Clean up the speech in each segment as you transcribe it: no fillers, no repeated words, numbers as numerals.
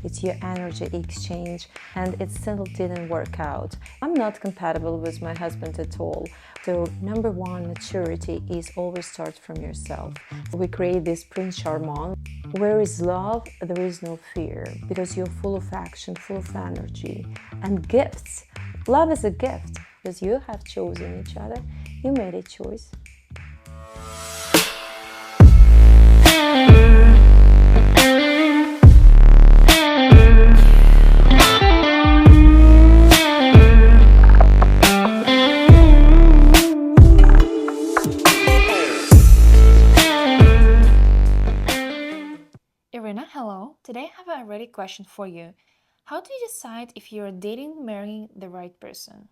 it's your energy exchange, and it still didn't work out. I'm not compatible with my husband at all. So number one, maturity is always start from yourself. We create this Prince Charmant. Where is love, there is no fear, because you're full of action, full of energy, and gifts. Love is a gift because you have chosen each other. You made a choice. Iryna, hello. Today I have a ready question for you. How do you decide if you're dating, marrying the right person?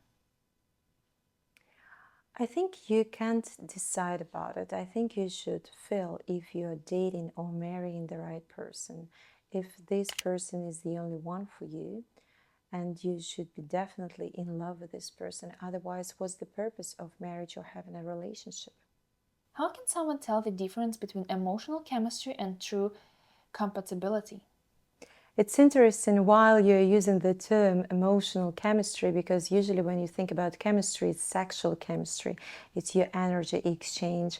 I think you can't decide about it. I think you should feel if you're dating or marrying the right person. If this person is the only one for you, and you should be definitely in love with this person. Otherwise, what's the purpose of marriage or having a relationship? How can someone tell the difference between emotional chemistry and true compatibility? It's interesting while you're using the term emotional chemistry, because usually when you think about chemistry, it's sexual chemistry. It's your energy exchange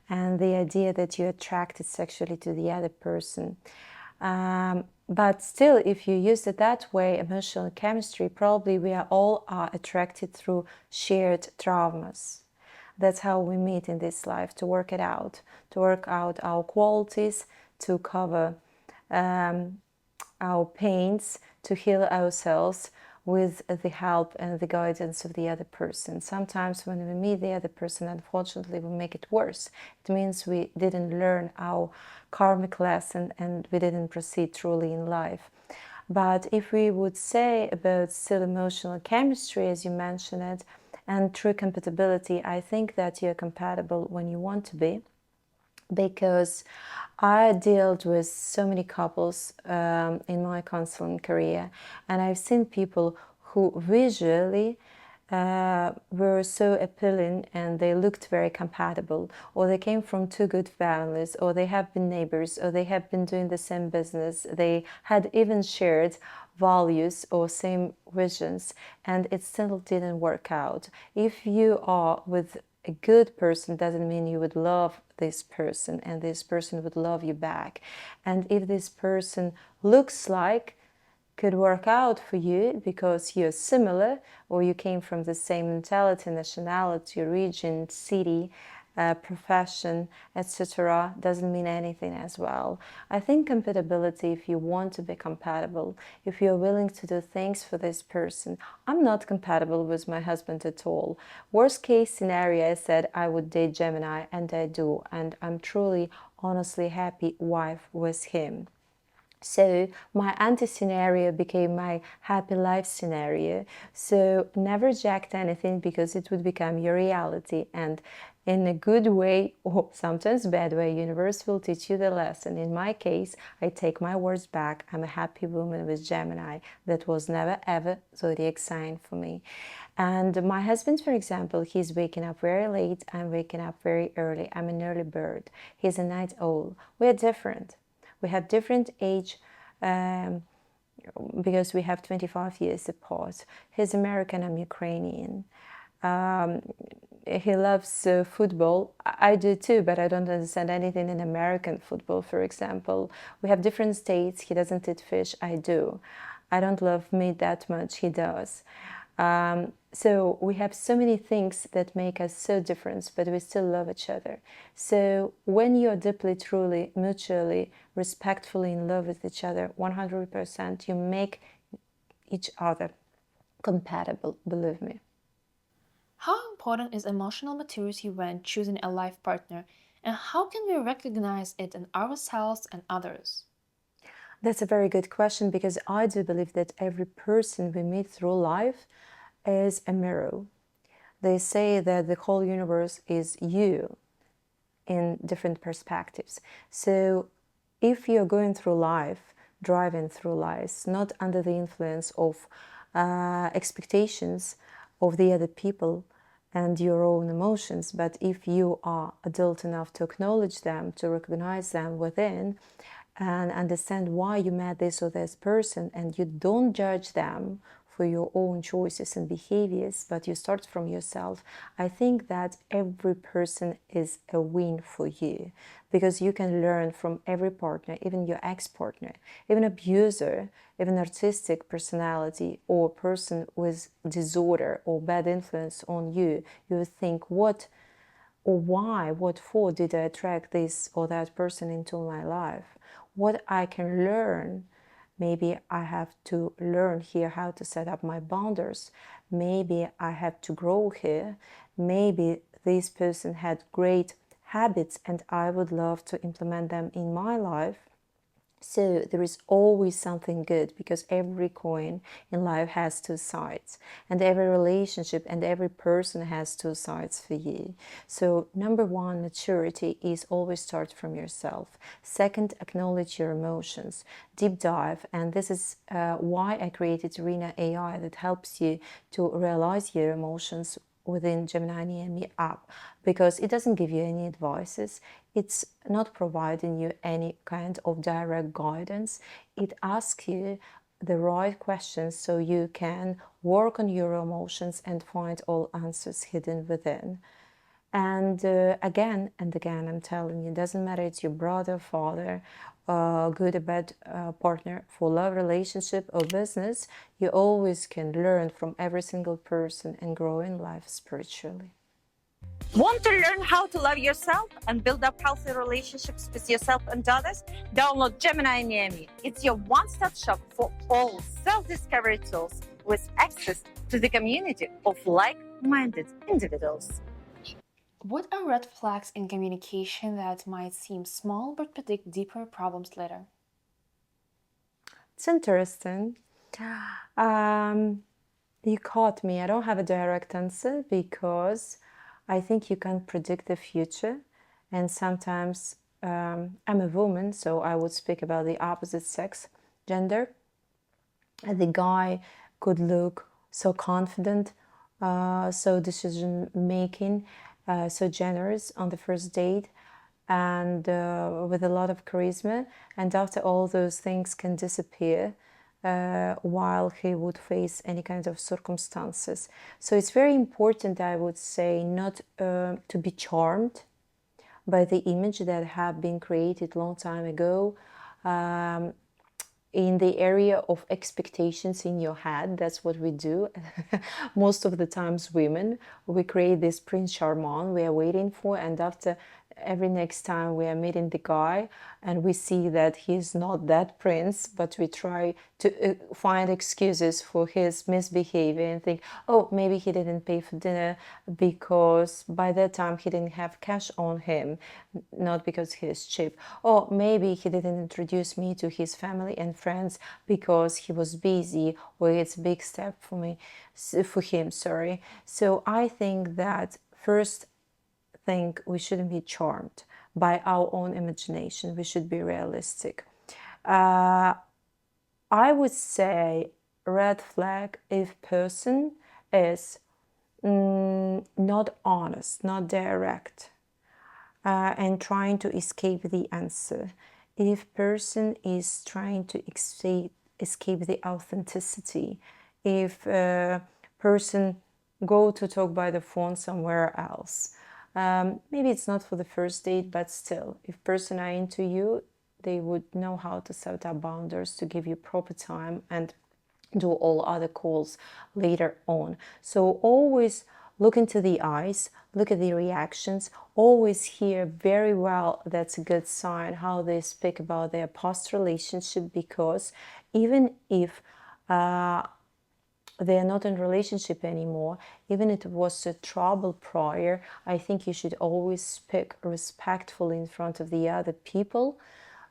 and the idea that you're attracted sexually to the other person. But still, if you use it that way, emotional chemistry, probably we are all attracted through shared traumas. That's how we meet in this life, to work it out, to work out our qualities, to cover our pains, to heal ourselves with the help and the guidance of the other person. Sometimes when we meet the other person, unfortunately, we make it worse. It means we didn't learn our karmic lesson and we didn't proceed truly in life. But if we would say about still emotional chemistry, as you mentioned it, and true compatibility, I think that you're compatible when you want to be, because I dealt with so many couples in my counseling career, and I've seen people who visually were so appealing and they looked very compatible, or they came from two good families, or they have been neighbors, or they have been doing the same business, they had even shared values or same visions, and it still didn't work out. If you are with a good person, doesn't mean you would love this person and this person would love you back. And if this person looks like could work out for you because you're similar, or you came from the same mentality, nationality, region, city, profession, etc., doesn't mean anything as well. I think compatibility, if you want to be compatible, if you're willing to do things for this person. I'm not compatible with my husband at all. Worst case scenario, I said I would date Gemini, and I do, and I'm truly, honestly happy wife with him. So my anti-scenario became my happy life scenario. So never reject anything, because it would become your reality. And in a good way, or sometimes bad way, universe will teach you the lesson. In my case, I take my words back. I'm a happy woman with Gemini. That was never ever zodiac sign for me. And my husband, for example, he's waking up very late. I'm waking up very early. I'm an early bird. He's a night owl. We're different. We have different age um, because we have 25 years apart. He's American, I'm Ukrainian. Um, he loves football. I do too, but I don't understand anything in American football, for example. We have different states. He doesn't eat fish. I do. I don't love meat that much. He does. So we have so many things that make us so different, but we still love each other. So when you're deeply, truly, mutually, respectfully in love with each other, 100%, you make each other compatible, believe me. How important is emotional maturity when choosing a life partner, and how can we recognize it in ourselves and others? That's a very good question, because I do believe that every person we meet through life is a mirror. They say that the whole universe is you in different perspectives. So if you're going through life, driving through life, not under the influence of expectations of the other people and your own emotions, but if you are adult enough to acknowledge them, to recognize them within, and understand why you met this or this person, and you don't judge them for your own choices and behaviors, but you start from yourself, I think that every person is a win for you, because you can learn from every partner, even your ex-partner, even abuser, even artistic personality or person with disorder or bad influence on you. You would think, what or why, what for did I attract this or that person into my life? What I can learn. Maybe I have to learn here how to set up my boundaries. Maybe I have to grow here. Maybe this person had great habits and I would love to implement them in my life. So there is always something good, because every coin in life has two sides, and every relationship and every person has two sides for you. So number one, maturity is always start from yourself. Second, acknowledge your emotions, deep dive, and this is why I created Iryna AI, that helps you to realize your emotions within Gemini and Me app, because it doesn't give you any advices. It's not providing you any kind of direct guidance. It asks you the right questions so you can work on your emotions and find all answers hidden within. And again and again, I'm telling you, it doesn't matter, it's your brother, father, good or bad partner, for love, relationship, or business, you always can learn from every single person and grow in life spiritually. Want to learn how to love yourself and build up healthy relationships with yourself and others? Download Gemini Miami. It's your one-stop shop for all self-discovery tools, with access to the community of like-minded individuals. What are red flags in communication that might seem small but predict deeper problems later? It's interesting. You caught me. I don't have a direct answer, because I think you can predict the future. And sometimes I'm a woman, so I would speak about the opposite sex, gender. The guy could look so confident, so decision making, so generous on the first date, and with a lot of charisma. And after all those things can disappear, while he would face any kind of circumstances. So it's very important, I would say, not to be charmed by the image that have been created long time ago, in the area of expectations in your head. That's what we do. Most of the times, women, we create this prince charmant we are waiting for, and after every next time we are meeting the guy and we see that he's not that prince, but we try to find excuses for his misbehavior and think, oh, maybe he didn't pay for dinner because by that time he didn't have cash on him, not because he is cheap. Or maybe he didn't introduce me to his family and friends because he was busy, or it's a big step for me, for him, sorry. So I think that first thing, we shouldn't be charmed by our own imagination. We should be realistic. I would say red flag if person is not honest, not direct, and trying to escape the answer. If person is trying to escape the authenticity, if person go to talk by the phone somewhere else, maybe it's not for the first date, but still, if person are into you, they would know how to set up boundaries to give you proper time and do all other calls later on. So always look into the eyes, look at the reactions, always hear very well. That's a good sign how they speak about their past relationship, because even if they are not in relationship anymore, even if it was a trouble prior, I think you should always speak respectfully in front of the other people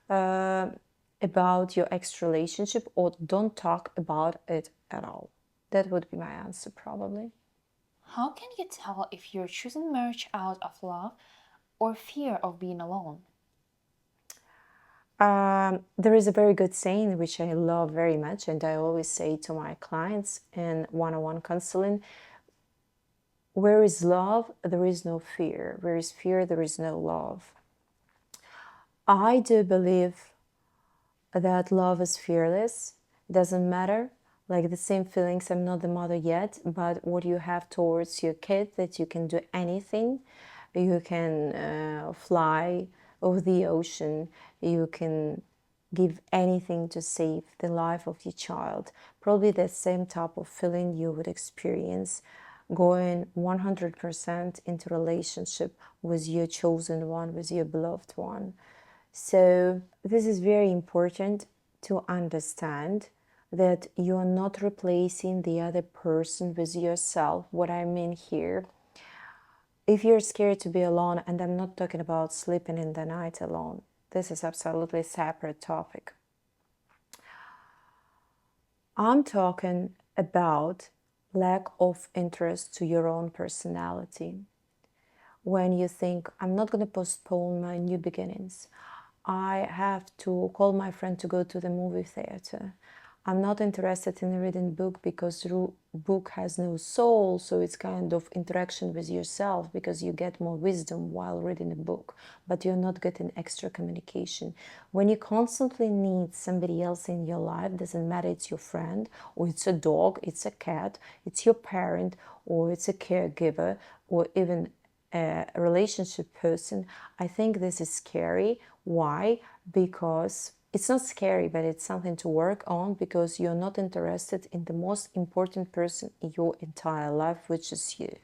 about your ex relationship, or don't talk about it at all. That would be my answer, probably. How can you tell if you're choosing marriage out of love or fear of being alone? There is a very good saying which I love very much, and I always say to my clients in one-on-one counseling: where is love, there is no fear. Where is fear, there is no love. I do believe that love is fearless. It doesn't matter, like the same feelings. I'm not the mother yet, but what you have towards your kid, that you can do anything. You can fly over the ocean. You can give anything to save the life of your child. Probably the same type of feeling you would experience going 100% into relationship with your chosen one, with your beloved one. So this is very important to understand, that you're not replacing the other person with yourself. What I mean here, if you're scared to be alone, and I'm not talking about sleeping in the night alone, this is absolutely a separate topic. I'm talking about lack of interest to your own personality. When you think, I'm not going to postpone my new beginnings, I have to call my friend to go to the movie theater. I'm not interested in reading a book because the book has no soul, so it's kind of interaction with yourself, because you get more wisdom while reading a book, but you're not getting extra communication. When you constantly need somebody else in your life, doesn't matter it's your friend, or it's a dog, it's a cat, it's your parent, or it's a caregiver, or even a relationship person, I think this is scary. Why? Because it's not scary, but it's something to work on, because you're not interested in the most important person in your entire life, which is you.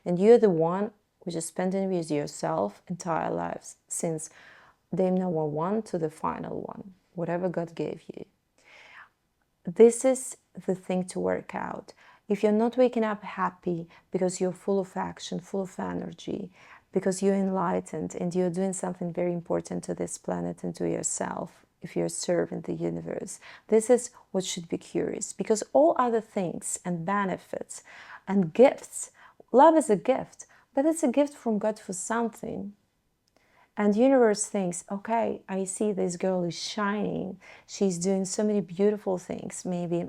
And you're the one which is spending with yourself entire lives, since day number one to the final one, whatever God gave you. This is the thing to work out. If you're not waking up happy because you're full of action, full of energy, because you're enlightened and you're doing something very important to this planet and to yourself, if you're serving the universe, this is what should be curious. Because all other things and benefits and gifts, love is a gift, but it's a gift from God for something. And universe thinks, okay, I see this girl is shining. She's doing so many beautiful things. Maybe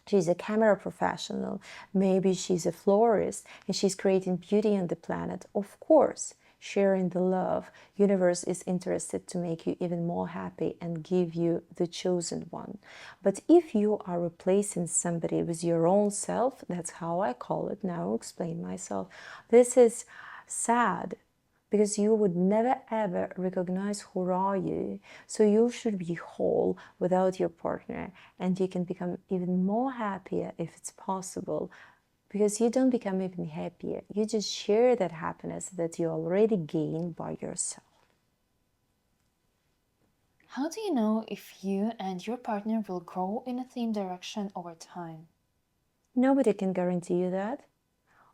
she's a camera professional. Maybe she's a florist and she's creating beauty on the planet. Of course, sharing the love. Universe is interested to make you even more happy and give you the chosen one. But if you are replacing somebody with your own self, that's how I call it. Now I'll explain myself. This is sad, because you would never ever recognize who are you. So you should be whole without your partner, and you can become even more happier if it's possible, because you don't become even happier. You just share that happiness that you already gained by yourself. How do you know if you and your partner will grow in the same direction over time? Nobody can guarantee you that.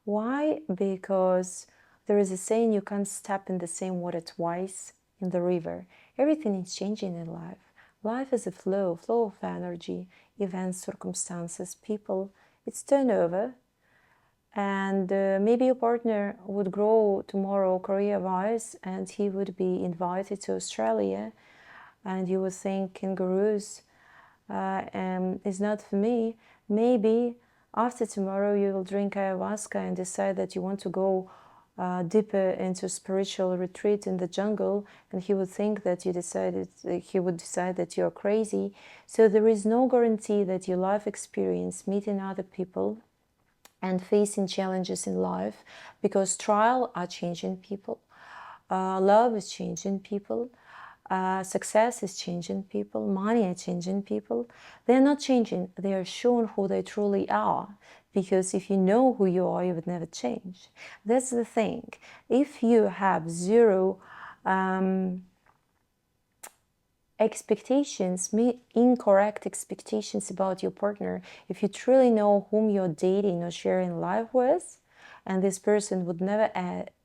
Why? Because there is a saying, you can't step in the same water twice in the river. Everything is changing in life. Life is a flow of energy, events, circumstances, people. It's turnover. And maybe your partner would grow tomorrow career-wise, and he would be invited to Australia, and you would think kangaroos is not for me. Maybe after tomorrow you will drink ayahuasca and decide that you want to go deeper into spiritual retreat in the jungle, and he would think that he would decide that you're crazy. So there is no guarantee that your life experience, meeting other people and facing challenges in life, because trial are changing people, love is changing people, success is changing people, money is changing people. They're not changing, they are shown who they truly are. Because if you know who you are, you would never change. That's the thing. If you have zero expectations, incorrect expectations about your partner, if you truly know whom you're dating or sharing life with, and this person would never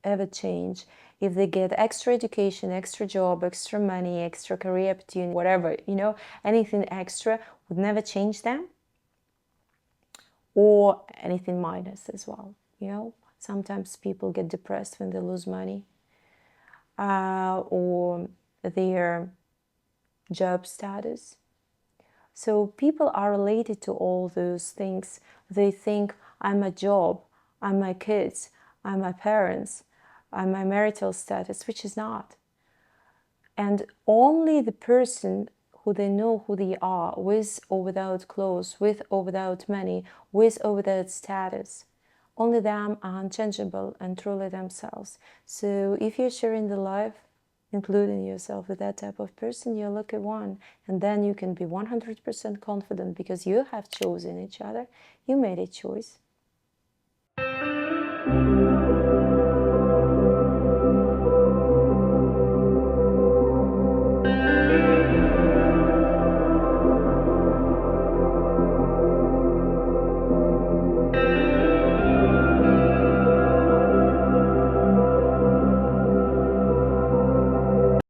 ever change, if they get extra education, extra job, extra money, extra career opportunity, whatever, anything extra would never change them, or anything minus as well. Sometimes people get depressed when they lose money, or their job status. So people are related to all those things. They think, I'm my job, I'm my kids, I'm my parents, I'm my marital status, which is not. And only the person who they know who they are, with or without clothes, with or without money, with or without status. Only them are unchangeable and truly themselves. So if you're sharing the life, including yourself with that type of person, you're a lucky one. And then you can be 100% confident because you have chosen each other. You made a choice.